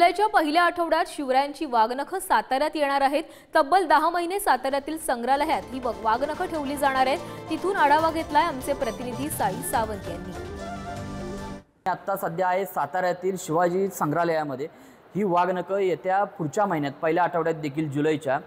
जुलैच्या पहिल्या आठवड्यात शिवरायांची वाघनखं साताऱ्यात येणार आहेत। तब्बल 10 महिने साताऱ्यातील संग्रहालयात ही वाघनखं ठेवली जाणार आहेत। तिथून आढावा घेतलाय आमचे प्रतिनिधी साई सावंत यांनी। आता सध्या आहे साताऱ्यातील शिवाजी संग्रहालयामध्ये ही वाघनखं येत्या पुढच्या महिन्यात पहिल्या आठवड्यात देखील जुलैच्या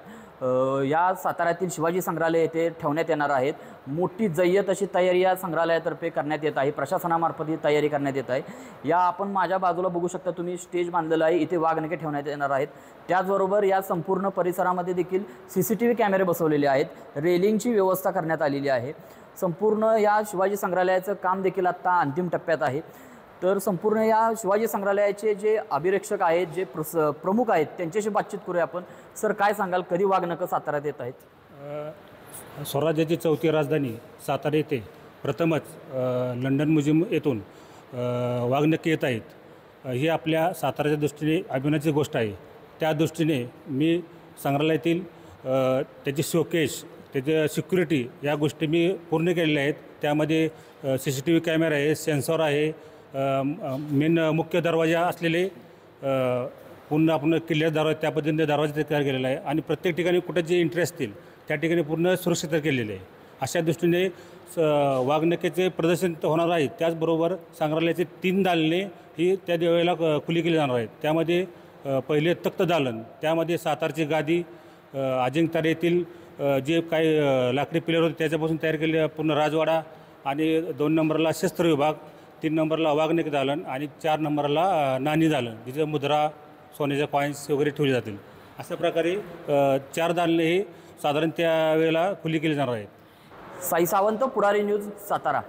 या साताऱ्यातील शिवाजी संग्रहालय येथे ठेवण्यात येणार आहेत। मोठी जय्यत अशी तयारी या संग्रहालयातर्फे करण्यात येत आहे। प्रशासनामार्फत ही तयारी करण्यात येत आहे। या आपण माझ्या बाजूला बघू शकता, तुम्ही स्टेज बांधलेला आहे, इथे वाघनखे ठेवण्यात येणार आहेत। त्याचबरोबर या संपूर्ण परिसरामध्ये देखील CCTV कॅमेरे बसवलेले आहेत। रेलिंगची व्यवस्था करण्यात आलेली आहे। संपूर्ण या शिवाजी संग्रहालयाचं काम देखील आता अंतिम टप्प्यात आहे। तर संपूर्ण या शिवाजी संग्रहालयाचे जे अभिरक्षक आहेत, जे प्रमुख आहेत, त्यांच्याशी बातचीत करूया आपण। सर, काय सांगाल, कधी वाघनखं साताऱ्यात येत आहेत? स्वराज्याची चौथी राजधानी सातारा येथे प्रथमच लंडन म्युझियम येथून वाघनखे येत आहेत। ही आपल्या साताऱ्याच्या दृष्टीने अभिमानाची गोष्ट आहे। त्या दृष्टीने मी संग्रहालयातील त्याची शोकेस, त्याची सिक्युरिटी या गोष्टी मी पूर्ण केलेल्या आहेत। त्यामध्ये CCTV कॅमेरा आहे, सेन्सॉर आहे, मेन मुख्य दरवाजा असलेले पूर्ण आपण किल्ले दरवाजे त्या पद्धतीने दरवाजे तयार केलेला आहे आणि प्रत्येक ठिकाणी कुठे जे एंट्री असतील त्या ठिकाणी पूर्ण सुरक्षित केलेले आहे। अशा दृष्टीने वाघनखेचे प्रदर्शन होणार आहे। त्याचबरोबर संग्रहालयाचे 3 दालने ही त्या वेळेला खुली केली जाणार आहेत। त्यामध्ये पहिले तख्त दालन, त्यामध्ये सातारची गादी, अजिंक्यतारा येथील जे काही लाकडी पिलर होते त्याच्यापासून तयार केलेले पूर्ण राजवाडा, आणि 2 नंबरला शस्त्र विभाग, 3 नंबरला वाघनखे दालन आणि 4 नंबरला नाणी दालन, जिथे मुद्रा, सोन्याच्या कॉईन्स वगैरे ठेवले जातील। अशा प्रकारे 4 दालने ही साधारण त्या वेळेला खुली केली जाणार आहेत। साई सावंत, पुढारी न्यूज, सातारा।